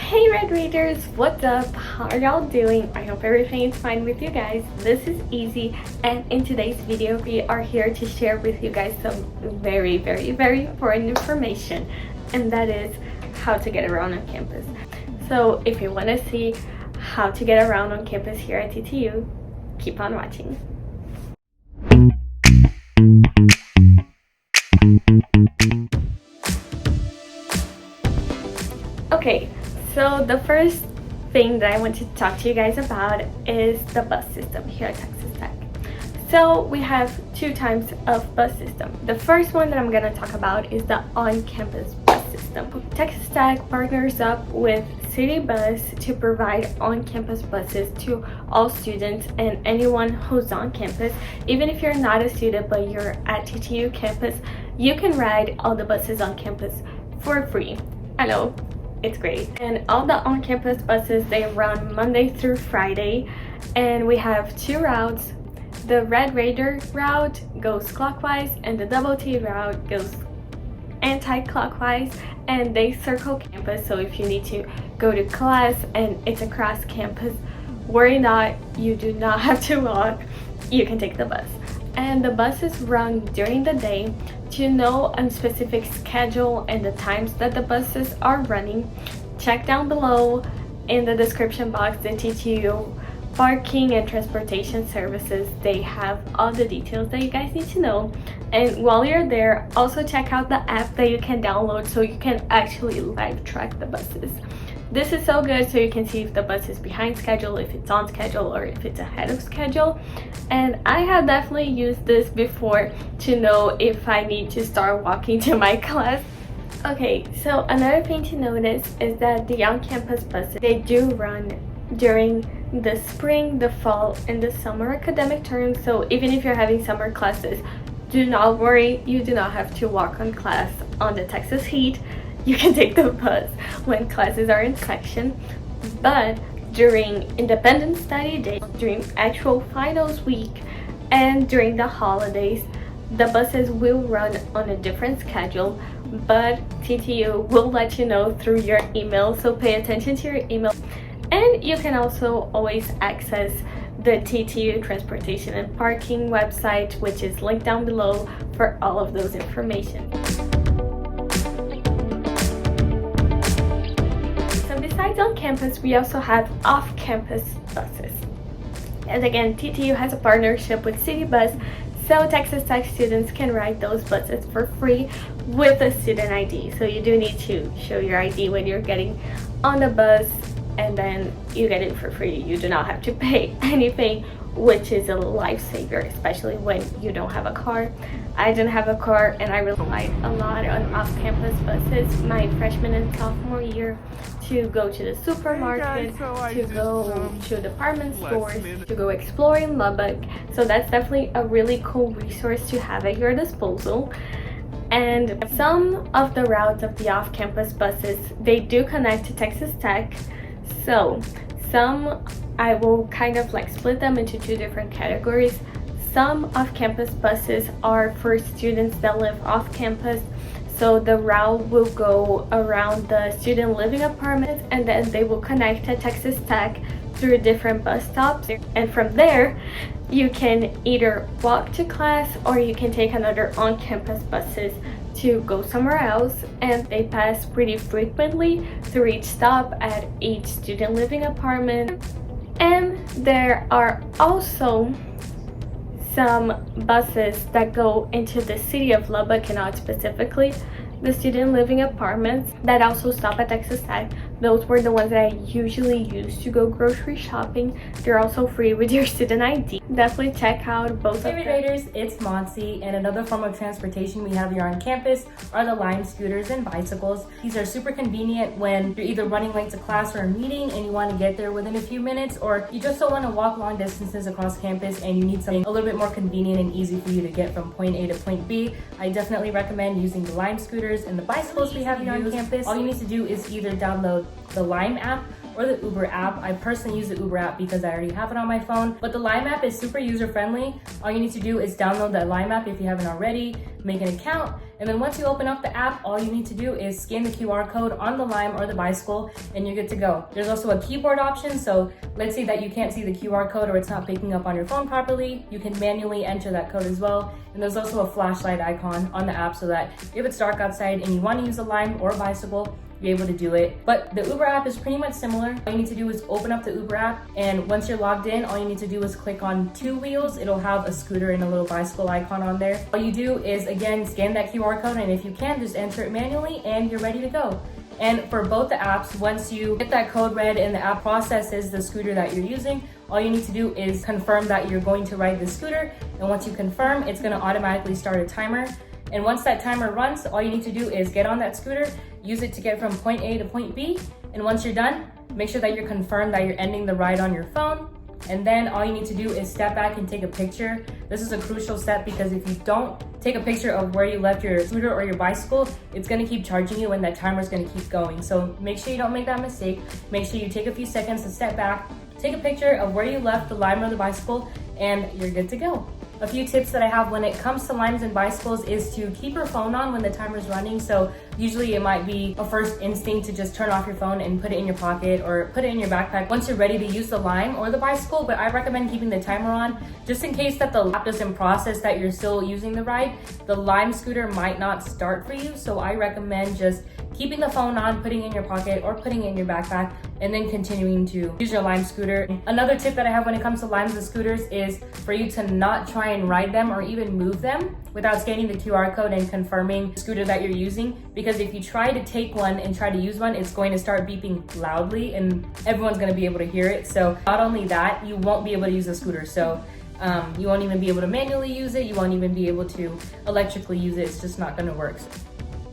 Hey Red Readers, what's up? How are y'all doing? I hope everything is fine with you guys. This is Izzy, and in today's video we are here to share with you guys some very important information, and that is how to get around on campus. So if you want to see how to get around on campus here at TTU, keep on watching. Okay, so the first thing that I want to talk to you guys about is the bus system here at Texas Tech. So we have two types of bus system. The first one that I'm going to talk about is the on-campus bus system. Texas Tech partners up with City Bus to provide on-campus buses to all students and anyone who's on campus. Even if you're not a student but you're at TTU campus, you can ride all the buses on campus for free. I know, it's great. And all the on-campus buses, they run Monday through Friday, and we have two routes. The Red Raider route goes clockwise and the Double T route goes anti-clockwise, and they circle campus. So if you need to go to class and it's across campus, worry not, you do not have to walk, you can take the bus. And the buses run during the day. To know a specific schedule and the times that the buses are running, check down below in the description box the TTU parking and transportation services. They have all the details that you guys need to know. And while you're there, also check out the app that you can download so you can actually live track the buses. This is so good, so you can see if the bus is behind schedule, if it's on schedule, or if it's ahead of schedule. And I have definitely used this before to know if I need to start walking to my class. Okay, so another thing to notice is that the on-campus buses, they do run during the spring, the fall, and the summer academic term. So even if you're having summer classes, do not worry, you do not have to walk on class on the Texas heat. You can take the bus when classes are in section. But during Independence Study Day, during actual finals week, and during the holidays, the buses will run on a different schedule, but TTU will let you know through your email, so pay attention to your email. And you can also always access the TTU Transportation and Parking website, which is linked down below for all of those information. Besides on campus, we also have off-campus buses. And again, TTU has a partnership with City Bus, so Texas Tech students can ride those buses for free with a student ID. So you do need to show your ID when you're getting on the bus, and then you get it for free. You do not have to pay anything, which is a lifesaver, especially when you don't have a car. I didn't have a car, and I relied a lot on off-campus buses my freshman and sophomore year to go to the supermarket, to go to department stores, to go explore in Lubbock. So that's definitely a really cool resource to have at your disposal. And some of the routes of the off-campus buses, they do connect to Texas Tech. So some, I will kind of like split them into two different categories. Some off-campus buses are for students that live off campus, so the route will go around the student living apartments, and then they will connect to Texas Tech through different bus stops, and from there you can either walk to class or you can take another on-campus buses to go somewhere else, and they pass pretty frequently through each stop at each student living apartment. And there are also some buses that go into the city of Lubbock, and not specifically the student living apartments, that also stop at Texas Tech. Those were the ones that I usually use to go grocery shopping. They're also free with your student ID. Definitely check out both of them. Hey Raiders, it's Monty, and another form of transportation we have here on campus are the Lime scooters and bicycles. These are super convenient when you're either running late to class or a meeting and you want to get there within a few minutes, or you just don't want to walk long distances across campus and you need something a little bit more convenient and easy for you to get from point A to point B. I definitely recommend using the Lime scooters and the bicycles we have here on campus. All you need to do is either download the Lime app or the Uber app. I personally use the Uber app because I already have it on my phone, but the Lime app is super user friendly. All you need to do is download the Lime app if you haven't already, make an account, And then once you open up the app, all you need to do is scan the QR code on the Lime or the bicycle and you're good to go. There's also a keyboard option, so let's say that you can't see the QR code or it's not picking up on your phone properly, you can manually enter that code as well. And there's also a flashlight icon on the app so that if it's dark outside and you want to use a Lime or a bicycle, you're able to do it. But the Uber app is pretty much similar. All you need to do is open up the Uber app, and once you're logged in, all you need to do is click on two wheels. It'll have a scooter and a little bicycle icon on there. All you do is, again, scan that QR code, and if you can, just enter it manually and you're ready to go. And for both the apps, once you get that code read and the app processes the scooter that you're using, all you need to do is confirm that you're going to ride the scooter. And once you confirm, it's gonna automatically start a timer. And once that timer runs, all you need to do is get on that scooter, use it to get from point A to point B. And once you're done, make sure that you're confirmed that you're ending the ride on your phone. And then all you need to do is step back and take a picture. This is a crucial step because if you don't take a picture of where you left your scooter or your bicycle, it's gonna keep charging you and that timer's gonna keep going. So make sure you don't make that mistake. Make sure you take a few seconds to step back, take a picture of where you left the Lime or the bicycle, and you're good to go. A few tips that I have when it comes to Limes and bicycles is to keep your phone on when the timer's running. So usually it might be a first instinct to just turn off your phone and put it in your pocket or put it in your backpack once you're ready to use the Lime or the bicycle, but I recommend keeping the timer on just in case that the app doesn't process that you're still using the ride. The Lime scooter might not start for you, so I recommend just keeping the phone on, putting it in your pocket or putting it in your backpack, and then continuing to use your Lime scooter. Another tip that I have when it comes to Limes and scooters is for you to not try and ride them or even move them without scanning the QR code and confirming the scooter that you're using. Because if you try to take one and try to use one, it's going to start beeping loudly and everyone's gonna be able to hear it. So not only that, you won't be able to use the scooter. So you won't even be able to manually use it. You won't even be able to electrically use it. It's just not gonna work.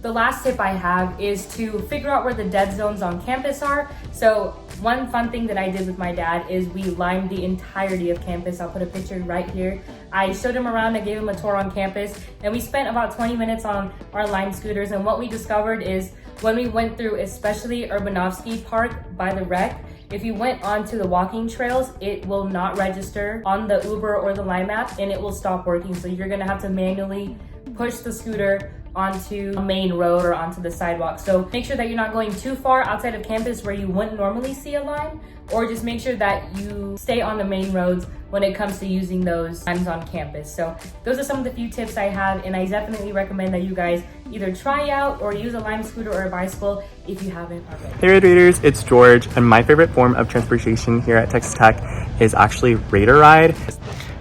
The last tip I have is to figure out where the dead zones on campus are. So one fun thing that I did with my dad is we limed the entirety of campus. I'll put a picture right here. I showed him around, I gave him a tour on campus, and we spent about 20 minutes on our Lime scooters. And what we discovered is when we went through, especially Urbanovsky Park by the rec, if you went onto the walking trails, it will not register on the Uber or the Lime app and it will stop working. So you're gonna have to manually push the scooter onto a main road or onto the sidewalk. So make sure that you're not going too far outside of campus where you wouldn't normally see a Lime, or just make sure that you stay on the main roads when it comes to using those Limes on campus. So those are some of the few tips I have, and I definitely recommend that you guys either try out or use a Lime scooter or a bicycle if you haven't already. Hey Red Raiders, it's George, and my favorite form of transportation here at Texas Tech is actually Raider Ride.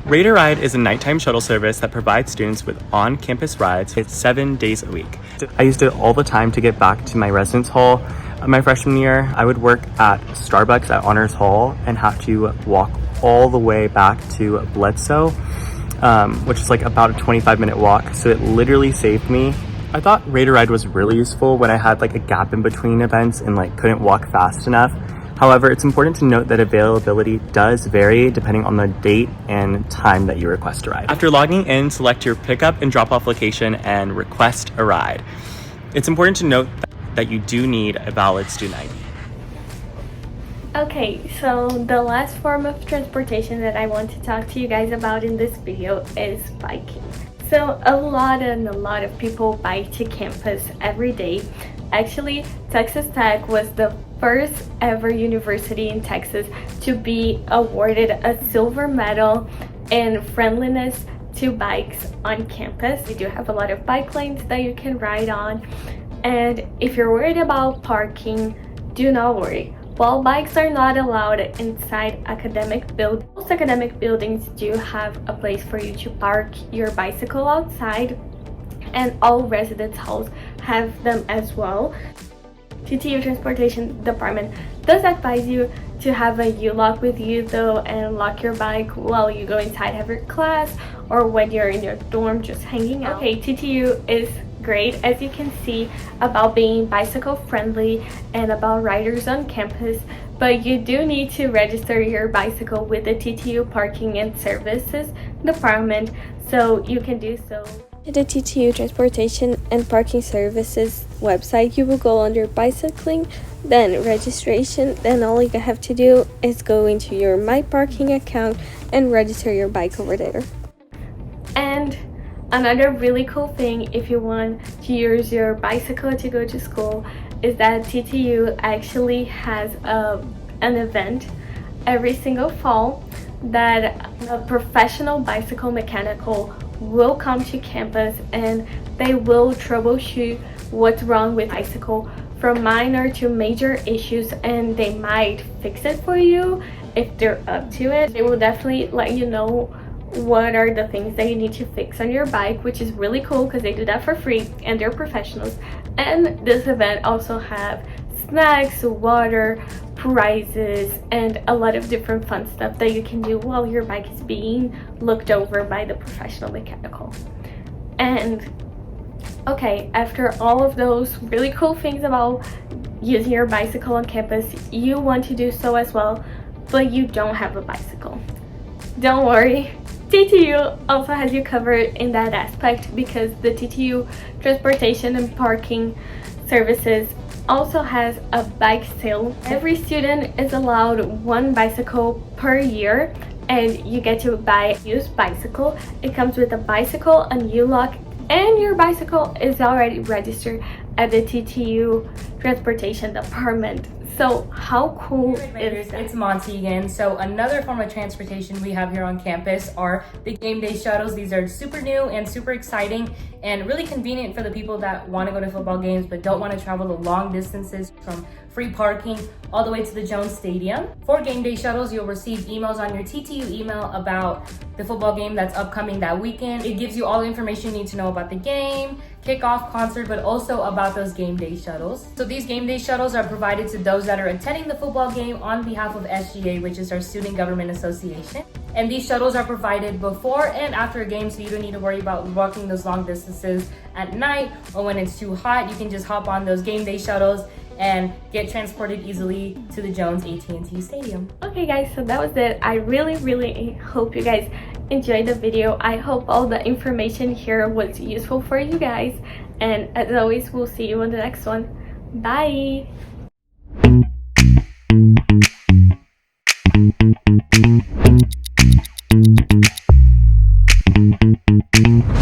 Raider Ride is a nighttime shuttle service that provides students with on-campus rides 7 days a week. I used it all the time to get back to my residence hall. My freshman year, I would work at Starbucks at Honors Hall and have to walk all the way back to Bledsoe, which is like about a 25-minute walk. So it literally saved me. I thought Raider Ride was really useful when I had like a gap in between events and like couldn't walk fast enough. However, it's important to note that availability does vary depending on the date and time that you request a ride. After logging in, select your pickup and drop-off location and request a ride. It's important to note that you do need a valid student ID. Okay, so the last form of transportation that I want to talk to you guys about in this video is biking. So a lot of people bike to campus every day. Actually, Texas Tech was the first ever university in Texas to be awarded a silver medal in friendliness to bikes on campus. We do have a lot of bike lanes that you can ride on, and if you're worried about parking, do not worry. While bikes are not allowed inside academic buildings, most academic buildings do have a place for you to park your bicycle outside, and all residence halls have them as well. TTU Transportation Department does advise you to have a U-lock with you though, and lock your bike while you go inside have your class or when you're in your dorm just hanging out. Okay, TTU is great, as you can see, about being bicycle friendly and about riders on campus, but you do need to register your bicycle with the TTU Parking and Services Department, so you can do so. At the TTU Transportation and Parking Services website, you will go under bicycling, then registration, then all you have to do is go into your My Parking account and register your bike over there. And Another really cool thing if you want to use your bicycle to go to school is that TTU actually has an event every single fall that a professional bicycle mechanical will come to campus and they will troubleshoot what's wrong with bicycle from minor to major issues, and they might fix it for you if they're up to it. They will definitely let you know what are the things that you need to fix on your bike, which is really cool because they do that for free and they're professionals. And this event also have snacks, water, prizes, and a lot of different fun stuff that you can do while your bike is being looked over by the professional mechanical. And okay, after all of those really cool things about using your bicycle on campus, you want to do so as well, but you don't have a bicycle. Don't worry, TTU also has you covered in that aspect because the TTU transportation and parking services also has a bike sale. Every student is allowed one bicycle per year and you get to buy a used bicycle. It comes with a bicycle, a new lock, and your bicycle is already registered at the TTU transportation department. So how cool is that? It's Monty again. So another form of transportation we have here on campus are the game day shuttles. These are super new and super exciting and really convenient for the people that want to go to football games but don't want to travel the long distances from free parking all the way to the Jones Stadium. For game day shuttles, you'll receive emails on your TTU email about the football game that's upcoming that weekend. It gives you all the information you need to know about the game, kickoff, concert, but also about those game day shuttles. So these game day shuttles are provided to those that are attending the football game on behalf of SGA, which is our Student Government Association. And these shuttles are provided before and after a game, so you don't need to worry about walking those long distances at night or when it's too hot. You can just hop on those game day shuttles and get transported easily to the Jones AT&T Stadium. Okay guys, so that was it. I really hope you guys enjoyed the video. I hope all the information here was useful for you guys, and as always, we'll see you on the next one. Bye.